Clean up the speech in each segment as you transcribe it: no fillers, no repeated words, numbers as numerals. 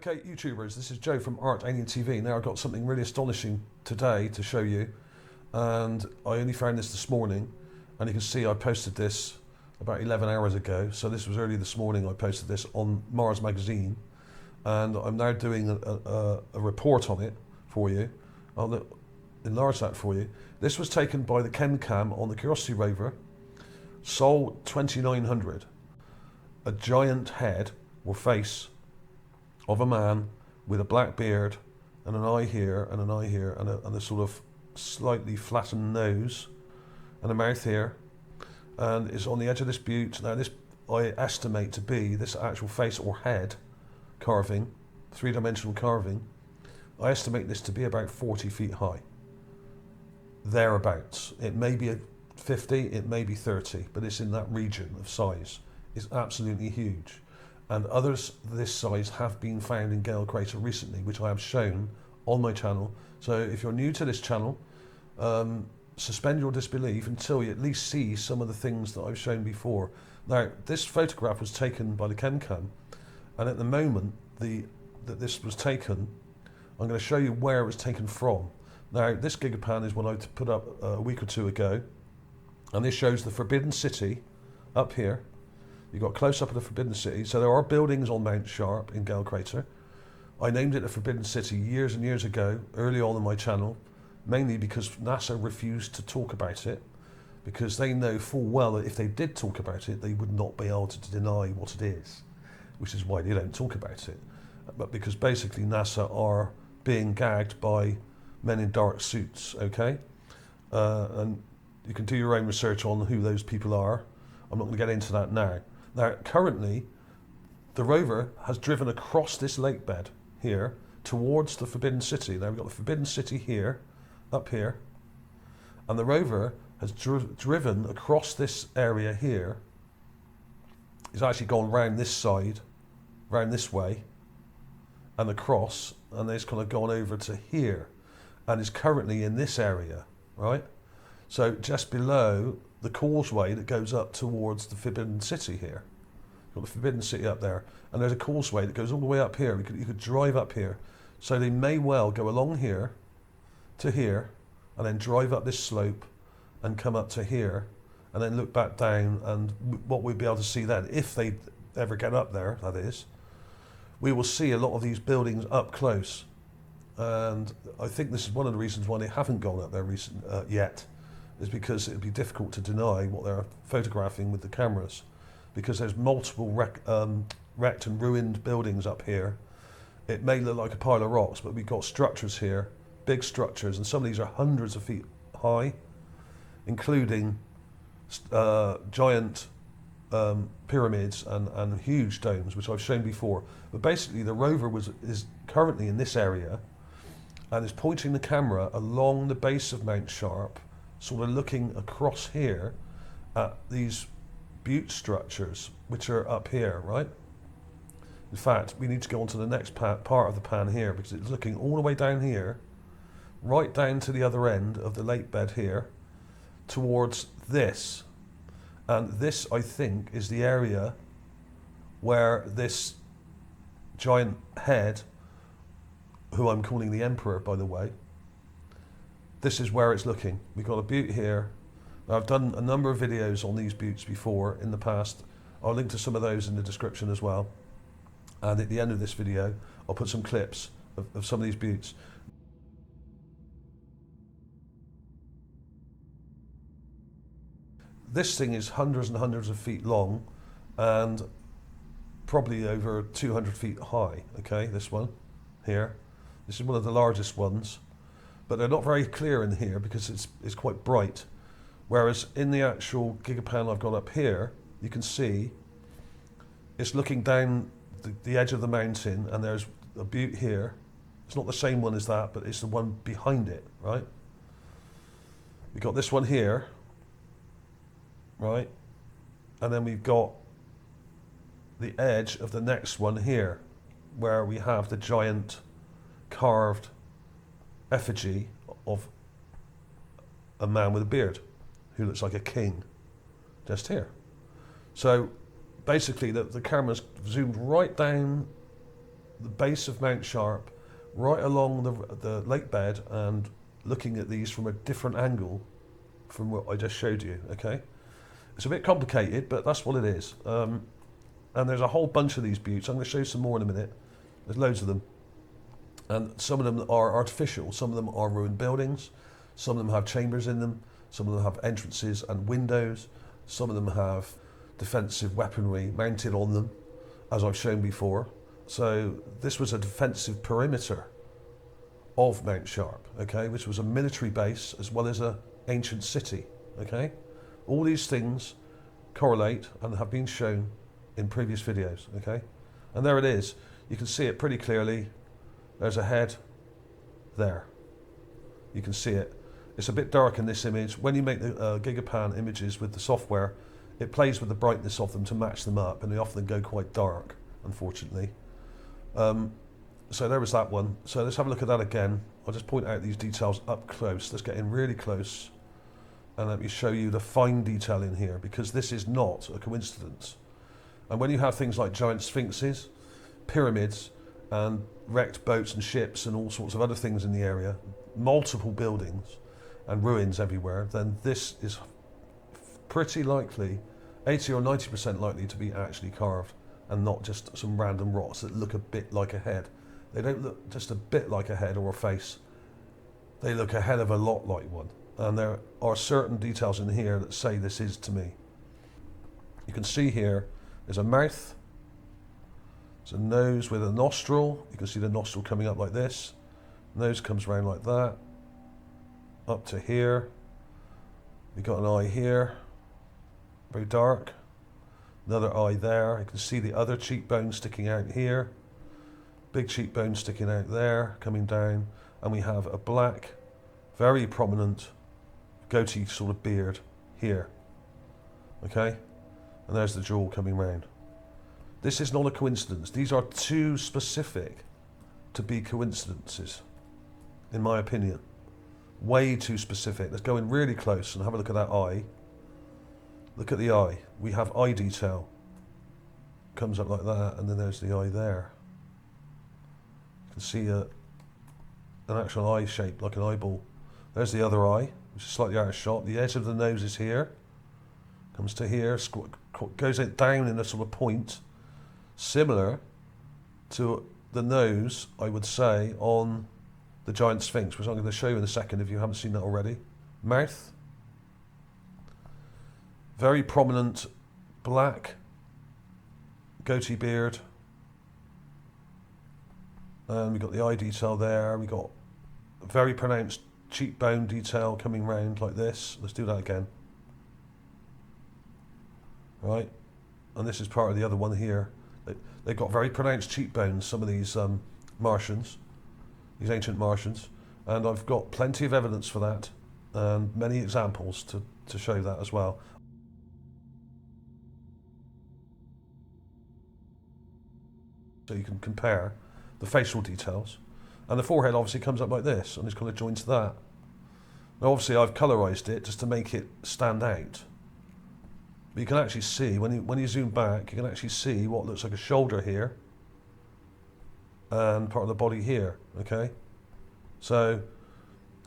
Okay, YouTubers, this is Joe from ArtAlienTV. Now I've got something really astonishing today to show you, and I only found this morning, and you can see I posted this about 11 hours ago, so this was early this morning. I posted this on Mars magazine, and I'm now doing a report on it for you. I'll enlarge that for you. This was taken by the Chem on the Curiosity rover, Sol 2900, a giant head or face of a man with a black beard and an eye here and an eye here and a sort of slightly flattened nose and a mouth here, and it's on the edge of this butte. Now this I estimate to be this actual face or head carving, three-dimensional carving. I estimate this to be about 40 feet high, thereabouts. It may be 50, it may be 30, but it's in that region of size. It's absolutely huge. And others this size have been found in Gale Crater recently, which I have shown on my channel. So if you're new to this channel, suspend your disbelief until you at least see some of the things that I've shown before. Now, this photograph was taken by the Chem, and at the moment that this was taken, I'm going to show you where it was taken from. Now, this gigapan is one I put up a week or two ago, and this shows the Forbidden City up here. You've got close up of the Forbidden City. So there are buildings on Mount Sharp in Gale Crater. I named it the Forbidden City years and years ago, early on in my channel, mainly because NASA refused to talk about it, because they know full well that if they did talk about it, they would not be able to deny what it is, which is why they don't talk about it. But because basically NASA are being gagged by men in dark suits, okay? And you can do your own research on who those people are. I'm not going to get into that now. Now, currently, the rover has driven across this lake bed here towards the Forbidden City. Now, we've got the Forbidden City here, up here, and the rover has driven across this area here. It's actually gone round this side, round this way, and across, and it's kind of gone over to here, and is currently in this area, right? So just below the causeway that goes up towards the Forbidden City here. You've got the Forbidden City up there, and there's a causeway that goes all the way up here. You could drive up here. So they may well go along here to here, and then drive up this slope and come up to here, and then look back down, and what we'd be able to see then, if they ever get up there, that is, we will see a lot of these buildings up close. And I think this is one of the reasons why they haven't gone up there yet, is because it would be difficult to deny what they're photographing with the cameras, because there's multiple wrecked and ruined buildings up here. It may look like a pile of rocks, but we've got structures here, big structures, and some of these are hundreds of feet high, including giant pyramids and huge domes, which I've shown before. But basically the rover is currently in this area and is pointing the camera along the base of Mount Sharp, sort of looking across here at these butte structures, which are up here, right? In fact, we need to go on to the next part of the pan here, because it's looking all the way down here, right down to the other end of the lake bed here, towards this. And this, I think, is the area where this giant head, who I'm calling the Emperor, by the way, this is where it's looking. We've got a butte here. Now, I've done a number of videos on these buttes before in the past. I'll link to some of those in the description as well. And at the end of this video, I'll put some clips of some of these buttes. This thing is hundreds and hundreds of feet long and probably over 200 feet high, okay, this one here. This is one of the largest ones. But they're not very clear in here because it's quite bright. Whereas in the actual gigapan I've got up here, you can see it's looking down the edge of the mountain, and there's a butte here. It's not the same one as that, but it's the one behind it, right? We've got this one here, right? And then we've got the edge of the next one here, where we have the giant carved effigy of a man with a beard who looks like a king, just here. So basically the camera's zoomed right down the base of Mount Sharp, right along the lake bed, and looking at these from a different angle from what I just showed you, okay? It's a bit complicated, but that's what it is. And there's a whole bunch of these buttes. I'm going to show you some more in a minute. There's loads of them. And some of them are artificial. Some of them are ruined buildings. Some of them have chambers in them. Some of them have entrances and windows. Some of them have defensive weaponry mounted on them, as I've shown before. So this was a defensive perimeter of Mount Sharp, okay, which was a military base as well as an ancient city, okay? All these things correlate and have been shown in previous videos, okay? And there it is. You can see it pretty clearly. There's a head there. You can see it. It's a bit dark in this image. When you make the Gigapan images with the software, it plays with the brightness of them to match them up, and they often go quite dark, unfortunately. So there was that one. So let's have a look at that again. I'll just point out these details up close. Let's get in really close, and let me show you the fine detail in here, because this is not a coincidence. And when you have things like giant sphinxes, pyramids, and wrecked boats and ships and all sorts of other things in the area, multiple buildings and ruins everywhere, then this is pretty likely, 80 or 90% likely to be actually carved and not just some random rocks that look a bit like a head. They don't look just a bit like a head or a face. They look a hell of a lot like one. And there are certain details in here that say this is to me. You can see here, there's a mouth, there's a nose with a nostril. You can see the nostril coming up like this. Nose comes around like that, up to here. We've got an eye here, very dark. Another eye there. You can see the other cheekbone sticking out here. Big cheekbone sticking out there, coming down. And we have a black, very prominent goatee sort of beard here. Okay? And there's the jaw coming round. This is not a coincidence. These are too specific to be coincidences, in my opinion. Way too specific. Let's go in really close and have a look at that eye. Look at the eye. We have eye detail. Comes up like that, and then there's the eye there. You can see an actual eye shape, like an eyeball. There's the other eye, which is slightly out of shot. The edge of the nose is here. Comes to here, goes down in a sort of point, similar to the nose, I would say, on the giant sphinx, which I'm going to show you in a second if you haven't seen that already. Mouth. Very prominent black goatee beard. And we've got the eye detail there. We've got a very pronounced cheekbone detail coming round like this. Let's do that again. Right. And this is part of the other one here. They've got very pronounced cheekbones, some of these Martians, these ancient Martians. And I've got plenty of evidence for that and many examples to show that as well. So you can compare the facial details. And the forehead obviously comes up like this, and it's kind of joined to that. Now obviously I've colorized it just to make it stand out. But you can actually see, when you zoom back, you can actually see what looks like a shoulder here, and part of the body here, okay? So,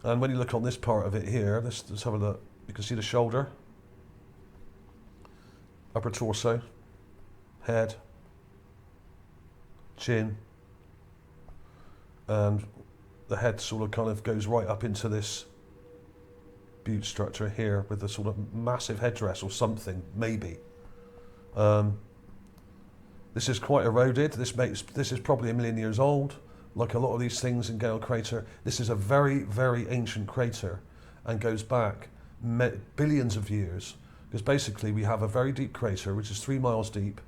and when you look on this part of it here, let's have a look. You can see the shoulder, upper torso, head, chin, and the head sort of kind of goes right up into this butte structure here with a sort of massive headdress or something, maybe. This is quite eroded. This is probably 1 million years old. Like a lot of these things in Gale Crater, this is a very, very ancient crater and goes back billions of years. Because basically we have a very deep crater, which is 3 miles deep,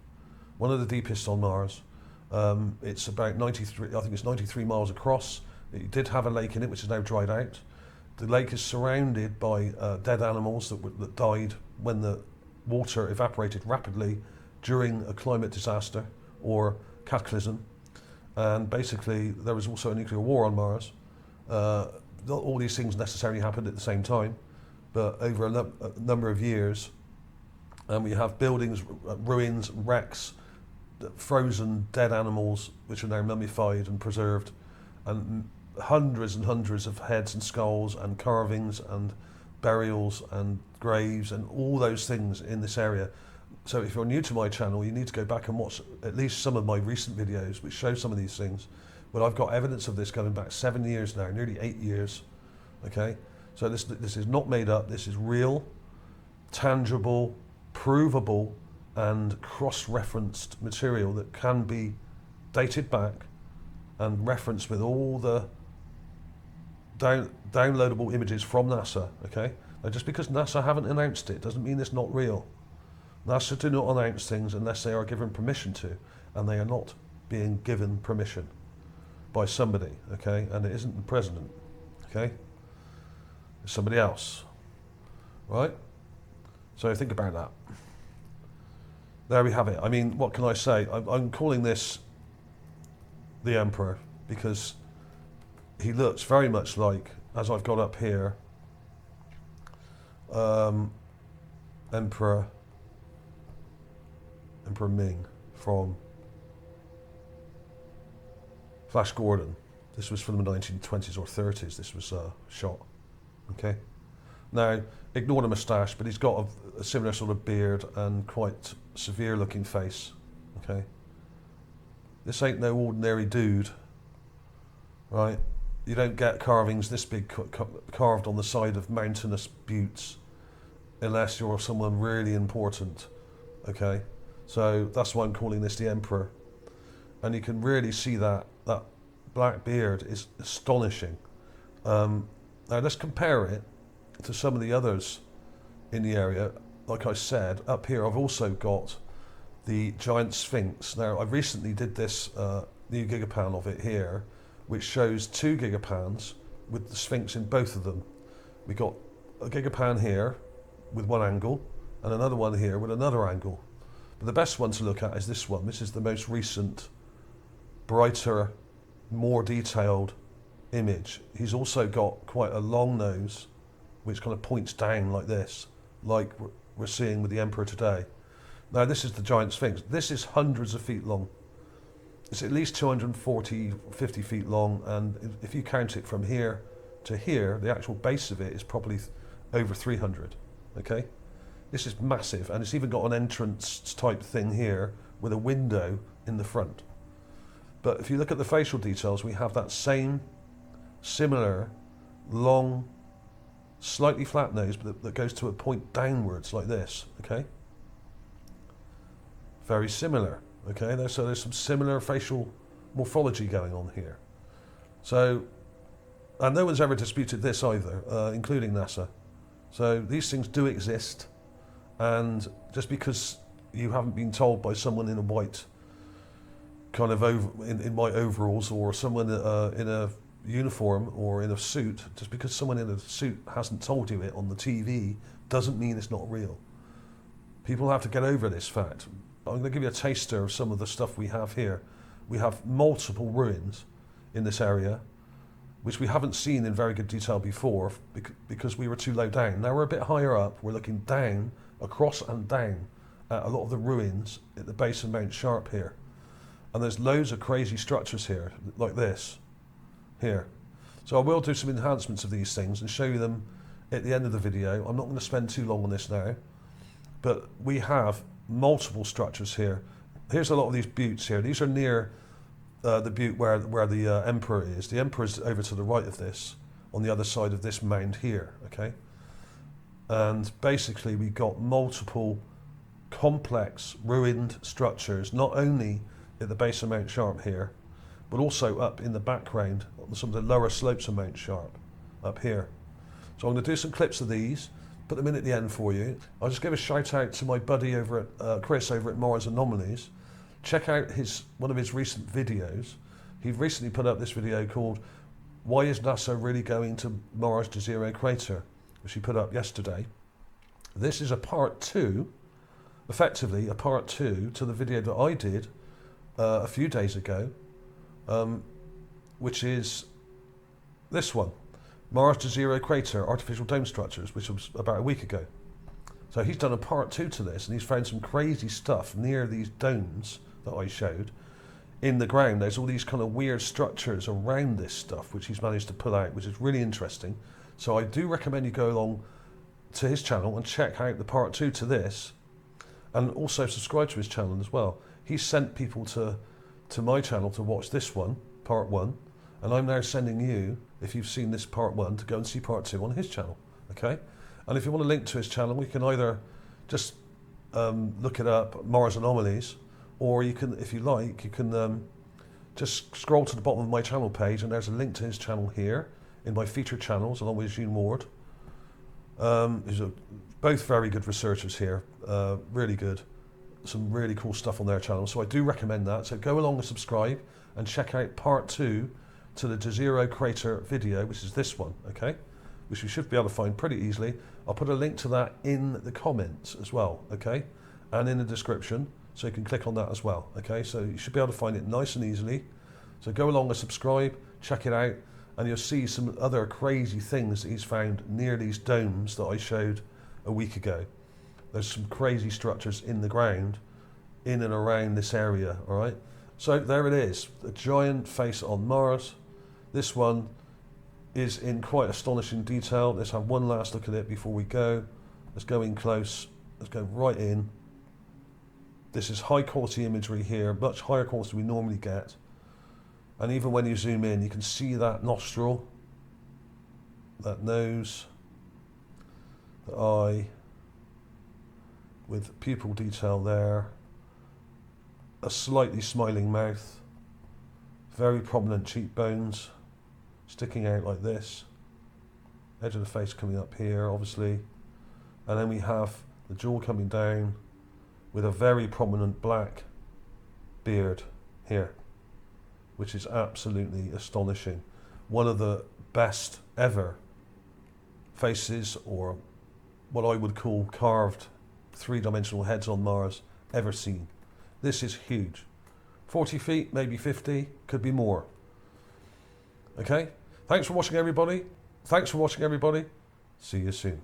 one of the deepest on Mars. It's about 93, I think it's 93 miles across. It did have a lake in it, which is now dried out. The lake is surrounded by dead animals that died when the water evaporated rapidly during a climate disaster or cataclysm. And basically there was also a nuclear war on Mars. Not all these things necessarily happened at the same time, but over a number of years. And we have buildings, ruins, wrecks, frozen dead animals which are now mummified and preserved, and hundreds and hundreds of heads and skulls and carvings and burials and graves and all those things in this area. So if you're new to my channel, you need to go back and watch at least some of my recent videos which show some of these things. But I've got evidence of this going back 7 years now, nearly 8 years. Okay, so this is not made up. This is real, tangible, provable, and cross-referenced material that can be dated back and referenced with all the downloadable images from NASA. Okay, now just because NASA haven't announced it doesn't mean it's not real. NASA do not announce things unless they are given permission to, and they are not being given permission by somebody, okay? And it isn't the president, okay? It's somebody else, right? So think about that. There we have it. I mean, what can I say? I'm calling this the Emperor because he looks very much like, as I've got up here, Emperor Ming from Flash Gordon. This was from the 1920s or 30s. This was shot. Okay. Now, ignore the moustache, but he's got a similar sort of beard and quite severe looking face. Okay. This ain't no ordinary dude, right? You don't get carvings this big carved on the side of mountainous buttes unless you're someone really important. Okay. So that's why I'm calling this the Emperor. And you can really see that black beard is astonishing. Now let's compare it to some of the others in the area. Like I said, up here I've also got the giant Sphinx. Now I recently did this new gigapan of it here, which shows 2 gigapans with the Sphinx in both of them. We got a gigapan here with one angle and another one here with another angle. But the best one to look at is this one. This is the most recent, brighter, more detailed image. He's also got quite a long nose, which kind of points down like this, like we're seeing with the Emperor today. Now this is the giant Sphinx. This is hundreds of feet long. It's at least 240, 50 feet long, and if you count it from here to here, the actual base of it is probably over 300, okay? This is massive, and it's even got an entrance type thing here with a window in the front. But if you look at the facial details, we have that same, similar, long, slightly flat nose, but that goes to a point downwards like this, okay? Very similar, okay? So there's some similar facial morphology going on here. So, and no one's ever disputed this either, including NASA. So these things do exist. And just because you haven't been told by someone in a white kind of in white overalls, or someone in a uniform or in a suit, just because someone in a suit hasn't told you it on the TV doesn't mean it's not real. People have to get over this fact. I'm going to give you a taster of some of the stuff we have here. We have multiple ruins in this area, which we haven't seen in very good detail before because we were too low down. Now we're a bit higher up. We're looking down, across and down at a lot of the ruins at the base of Mount Sharp here. And there's loads of crazy structures here, like this, here. So I will do some enhancements of these things and show you them at the end of the video. I'm not going to spend too long on this now, but we have multiple structures here. Here's a lot of these buttes here. These are near the butte where the Emperor is. The Emperor is over to the right of this, on the other side of this mound here, okay? And basically we got multiple complex ruined structures, not only at the base of Mount Sharp here, but also up in the background on some of the lower slopes of Mount Sharp up here. So I'm going to do some clips of these, put them in at the end for you. I'll just give a shout out to my buddy over at Chris over at Mars Anomalies. Check out one of his recent videos. He recently put up this video called "Why is NASA really going to Mars Jezero Crater?" which he put up yesterday. This is a part 2, effectively a part 2 to the video that I did a few days ago, which is this one, Mars Jezero Crater, Artificial Dome Structures, which was about a week ago. So he's done a part 2 to this, and he's found some crazy stuff near these domes that I showed, in the ground there's all these kind of weird structures around this stuff which he's managed to pull out, which is really interesting. So I do recommend you go along to his channel and check out the part 2 to this, and also subscribe to his channel as well. He's sent people to my channel to watch this one, part 1, and I'm now sending you, if you've seen this part 1, to go and see part 2 on his channel, okay? And if you want a link to his channel, you can either just look it up, Mars Anomalies, or you can, if you like, you can just scroll to the bottom of my channel page and there's a link to his channel here in my featured channels along with June Ward. Both very good researchers here, really good. Some really cool stuff on their channel, so I do recommend that. So go along and subscribe and check out part 2 to the Jezero crater video, which is this one, okay? Which you should be able to find pretty easily. I'll put a link to that in the comments as well, okay? And in the description, so you can click on that as well, okay? So you should be able to find it nice and easily. So go along and subscribe, check it out, and you'll see some other crazy things that he's found near these domes that I showed a week ago. There's some crazy structures in the ground in and around this area, all right? So there it is, a giant face on Mars. This one is in quite astonishing detail. Let's have one last look at it before we go. Let's go in close, let's go right in. This is high quality imagery here, much higher quality than we normally get. And even when you zoom in, you can see that nostril, that nose, the eye, with pupil detail there, a slightly smiling mouth, very prominent cheekbones, sticking out like this, edge of the face coming up here, obviously, and then we have the jaw coming down with a very prominent black beard here, which is absolutely astonishing. One of the best ever faces, or what I would call carved three-dimensional heads on Mars ever seen. This is huge. 40 feet, maybe 50, could be more. Okay, thanks for watching everybody. See you soon.